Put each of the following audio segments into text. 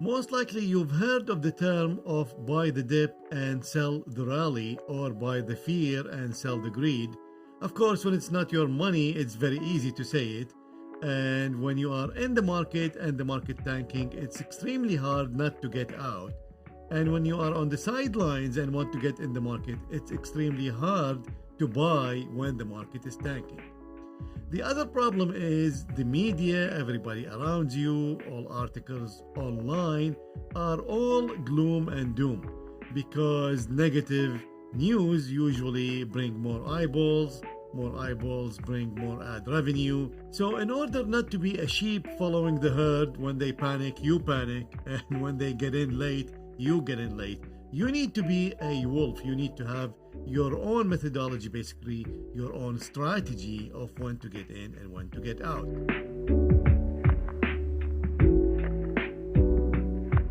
Most likely you've heard of the term of buy the dip and sell the rally, or buy the fear and sell the greed. Of course, when it's not your money, it's very easy to say it. And when you are in the market and the market tanking, it's extremely hard not to get out. And when you are on the sidelines and want to get in the market, it's extremely hard to buy when the market is tanking. The other problem is the media, everybody around you, all articles online are all gloom and doom, because negative news usually bring more eyeballs bring more ad revenue. So in order not to be a sheep following the herd, when they panic, you panic, and when they get in late, you get in late. You need to be a wolf. You need to have your own methodology, basically your own strategy of when to get in and when to get out.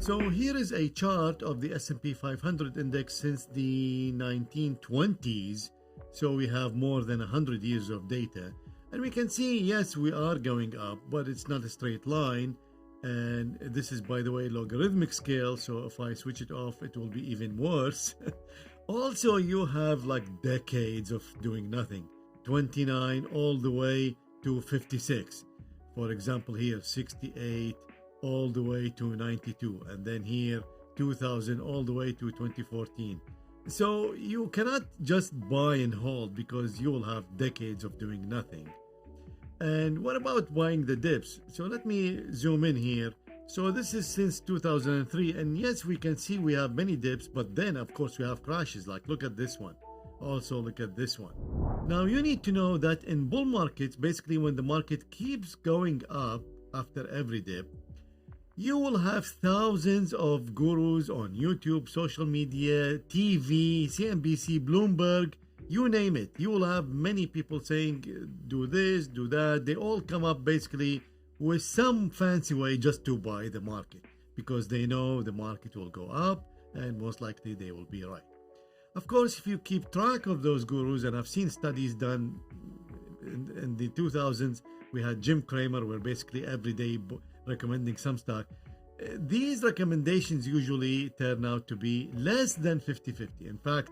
So here is a chart of the S&P 500 index since the 1920s. So we have more than 100 years of data. And we can see, yes, we are going up, but it's not a straight line. And this is, by the way, logarithmic scale. So if I switch it off, it will be even worse. Also, you have like decades of doing nothing. 29 all the way to 56. For example, here 68 all the way to 92. And then here 2000 all the way to 2014. So you cannot just buy and hold, because you will have decades of doing nothing. And what about buying the dips? So let me zoom in here. So this is since 2003, and yes, we can see we have many dips, but then of course we have crashes. Like look at this one. Also look at this one. Now you need to know that in bull markets, basically when the market keeps going up after every dip, you will have thousands of gurus on YouTube, social media, TV, CNBC, Bloomberg, you name it. You will have many people saying, do this, do that. They all come up basically with some fancy way just to buy the market, because they know the market will go up and most likely they will be right. Of course, if you keep track of those gurus, and I've seen studies done in the 2000s, we had Jim Cramer, where basically every day recommending some stock. These recommendations usually turn out to be less than 50-50. In fact,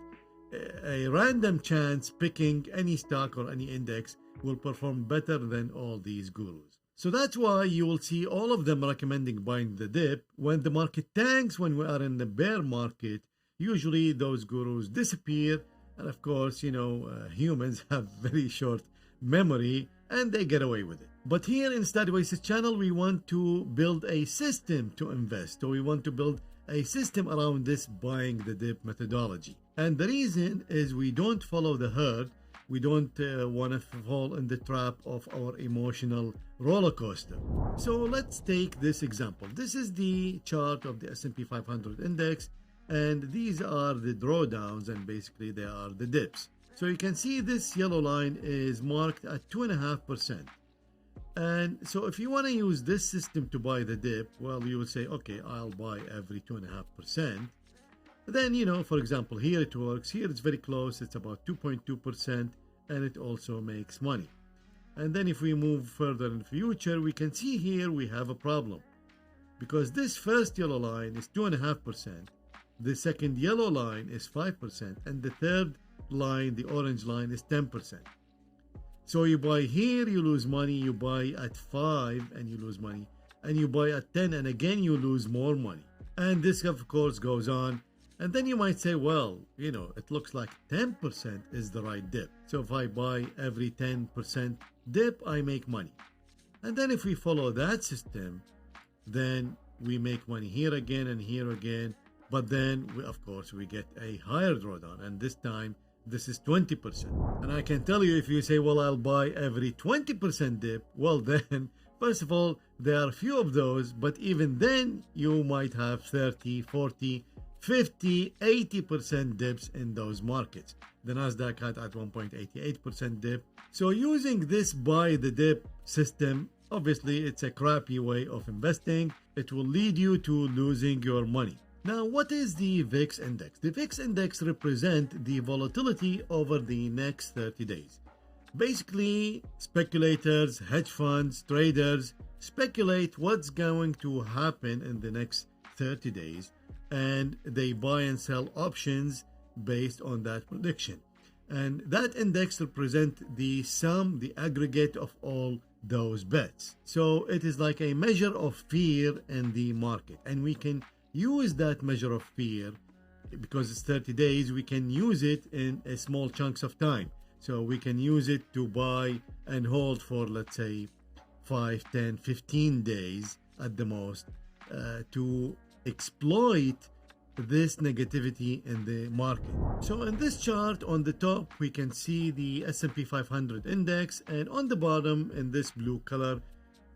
a random chance picking any stock or any index will perform better than all these gurus. So that's why you will see all of them recommending buying the dip. When the market tanks, when we are in the bear market, usually those gurus disappear. And of course, humans have very short memory and they get away with it. But here in StrategyQuant channel, we want to build a system to invest. So we want to build a system around this buying the dip methodology. And the reason is we don't follow the herd. We don't want to fall in the trap of our emotional roller coaster. So let's take this example. This is the chart of the S&P 500 index, and these are the drawdowns, and basically they are the dips. So you can see this yellow line is marked at 2.5%. And so if you want to use this system to buy the dip, well, you will say, okay, I'll buy every 2.5%. Then, for example, here it works. Here it's very close. It's about 2.2%, and it also makes money. And then if we move further in the future, we can see here we have a problem, because this first yellow line is 2.5%. The second yellow line is 5%, and the third line, the orange line, is 10%. So you buy here, you lose money. You buy at 5 and you lose money, and you buy at 10 and again you lose more money. And this of course goes on. And then you might say, well, it looks like 10% is the right dip. So if I buy every 10% dip, I make money. And then if we follow that system, then we make money here again and here again. But then, of course, we get a higher drawdown. And this time, this is 20%. And I can tell you, if you say, well, I'll buy every 20% dip, well, then, first of all, there are few of those. But even then, you might have 30, 40, 50, 80% dips in those markets. The Nasdaq had at 1.88% dip. So using this buy the dip system, obviously it's a crappy way of investing. It will lead you to losing your money. Now, what is the VIX Index? The VIX Index represents the volatility over the next 30 days. Basically, speculators, hedge funds, traders speculate what's going to happen in the next 30 days, and they buy and sell options based on that prediction. And that index represents the sum, the aggregate of all those bets. So it is like a measure of fear in the market. And we can use that measure of fear because it's 30 days. We can use it in a small chunks of time. So we can use it to buy and hold for, let's say, 5, 10, 15 days at the most to exploit this negativity in the market. So in this chart on the top we can see the S&P 500 index, and on the bottom in this blue color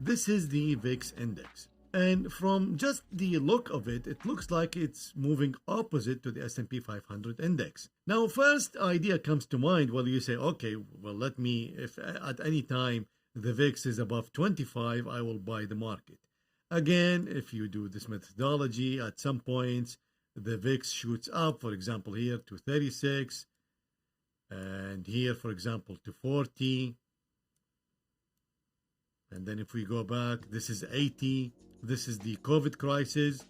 this is the VIX index. And from just the look of it, it looks like it's moving opposite to the S&P 500 index. Now first idea comes to mind, well, you say, okay, well, let me, if at any time the VIX is above 25, I will buy the market. Again, if you do this methodology, at some points the VIX shoots up, for example here to 36, and here for example to 40, and then if we go back, this is 80. This is the COVID crisis.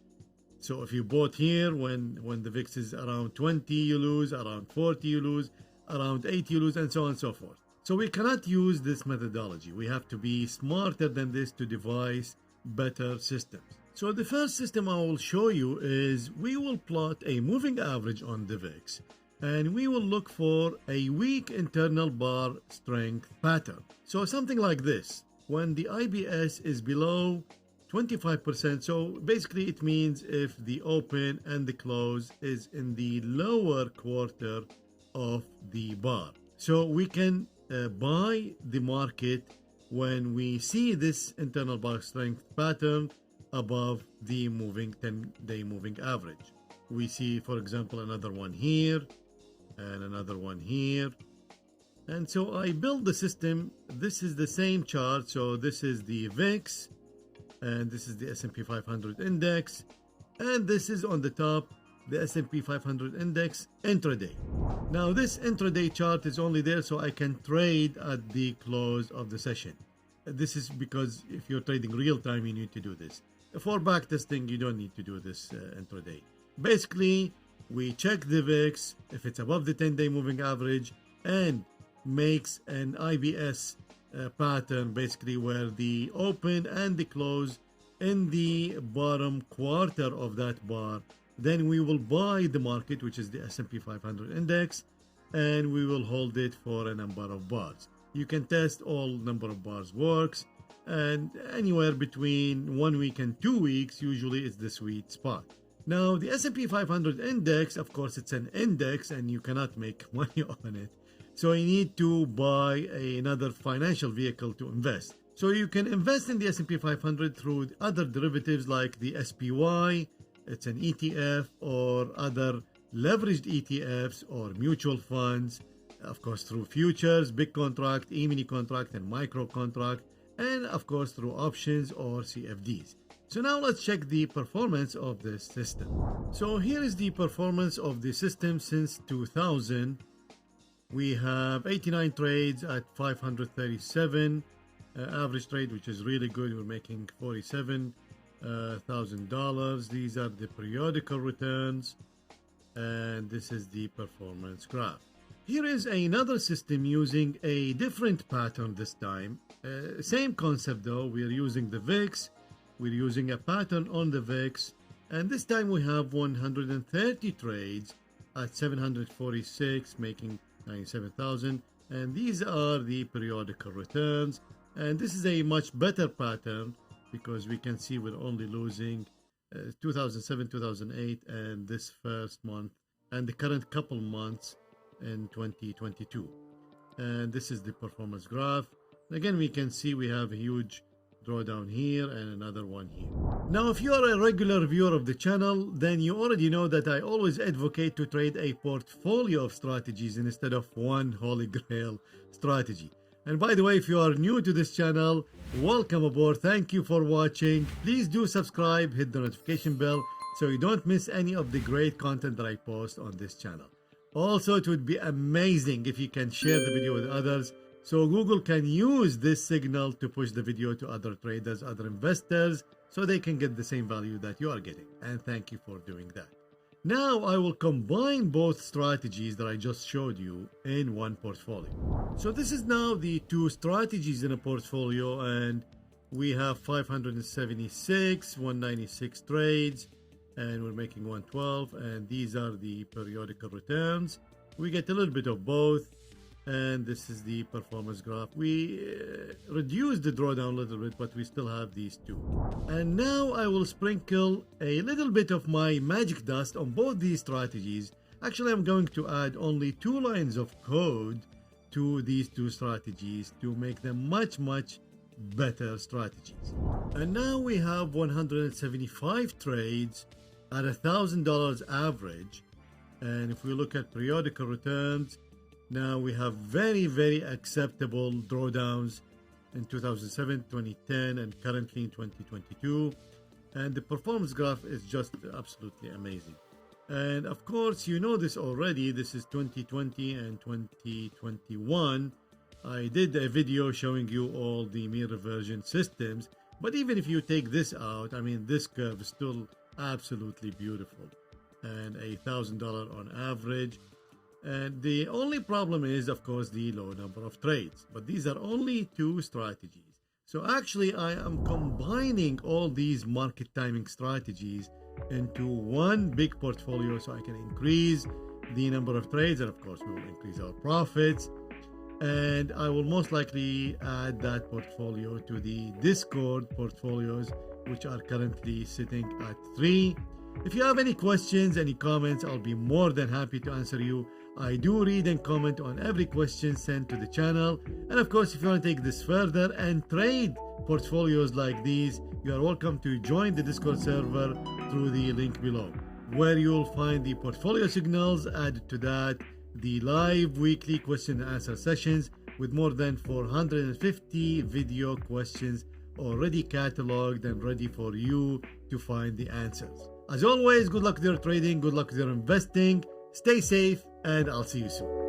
So if you bought here when the VIX is around 20, you lose, around 40 you lose, around 80 you lose, and so on and so forth. So we cannot use this methodology. We have to be smarter than this to devise better systems. So the first system I will show you is we will plot a moving average on the VIX, and we will look for a weak internal bar strength pattern. So something like this, when the IBS is below 25%, so basically it means if the open and the close is in the lower quarter of the bar. So we can buy the market when we see this internal bar strength pattern above the moving 10-day moving average. We see, for example, another one here and another one here. And so I build the system. This is the same chart. So this is the VIX, and this is the S&P 500 index, and this is on the top the S&P 500 index intraday. Now this intraday chart is only there so I can trade at the close of the session. This is because if you're trading real time you need to do this. For backtesting you don't need to do this intraday. Basically we check the VIX if it's above the 10-day moving average and makes an IBS pattern, basically where the open and the close in the bottom quarter of that bar, then we will buy the market, which is the S&P 500 index, and we will hold it for a number of bars. You can test all number of bars works, and anywhere between 1 week and 2 weeks usually is the sweet spot. Now the S&P 500 index, of course it's an index and you cannot make money on it. So you need to buy another financial vehicle to invest. So you can invest in the S&P 500 through other derivatives like the SPY, it's an ETF, or other leveraged ETFs or mutual funds, of course through futures, big contract, E-mini contract, and micro contract, and of course through options or CFDs. So now let's check the performance of this system. So here is the performance of the system since 2000. We have 89 trades at 537 average trade, which is really good. We're making $47,000. These are the periodical returns, and this is the performance graph. Here is another system using a different pattern this time. Same concept though. We're using the VIX. We're using a pattern on the VIX, and this time we have 130 trades at 746, making 97,000, and these are the periodical returns, and this is a much better pattern because we can see we're only losing 2007, 2008, and this first month and the current couple months in 2022. And this is the performance graph. Again, we can see we have a huge drawdown here and another one here. Now if you are a regular viewer of the channel, then you already know that I always advocate to trade a portfolio of strategies instead of one holy grail strategy. And by the way, if you are new to this channel, welcome aboard. Thank you for watching. Please do subscribe, hit the notification bell so you don't miss any of the great content that I post on this channel. Also, it would be amazing if you can share the video with others so Google can use this signal to push the video to other traders, other investors, so they can get the same value that you are getting. And thank you for doing that. Now I will combine both strategies that I just showed you in one portfolio. So this is now the two strategies in a portfolio, and we have 576, 196 trades, and we're making 112, and these are the periodical returns. We get a little bit of both, and this is the performance graph. We reduced the drawdown a little bit, but we still have these two. And now I will sprinkle a little bit of my magic dust on both these strategies. Actually, I'm going to add only 2 lines of code to these two strategies to make them much better strategies. And now we have 175 trades at $1,000 average. And if we look at periodical returns, now we have very acceptable drawdowns in 2007, 2010, and currently in 2022. And the performance graph is just absolutely amazing. And of course, you know this already. This is 2020 and 2021. I did a video showing you all the mean reversion systems. But even if you take this out, I mean, this curve is still absolutely beautiful. And $1,000 on average. And the only problem is, of course, the low number of trades. But these are only 2 strategies. So actually, I am combining all these market timing strategies into one big portfolio so I can increase the number of trades. And of course, we will increase our profits. And I will most likely add that portfolio to the Discord portfolios, which are currently sitting at 3. If you have any questions, any comments, I'll be more than happy to answer you. I do read and comment on every question sent to the channel. And of course, if you want to take this further and trade portfolios like these, you are welcome to join the Discord server through the link below, where you'll find the portfolio signals. Added to that, the live weekly question and answer sessions with more than 450 video questions already cataloged and ready for you to find the answers. As always, good luck with your trading, good luck with your investing, stay safe, and I'll see you soon.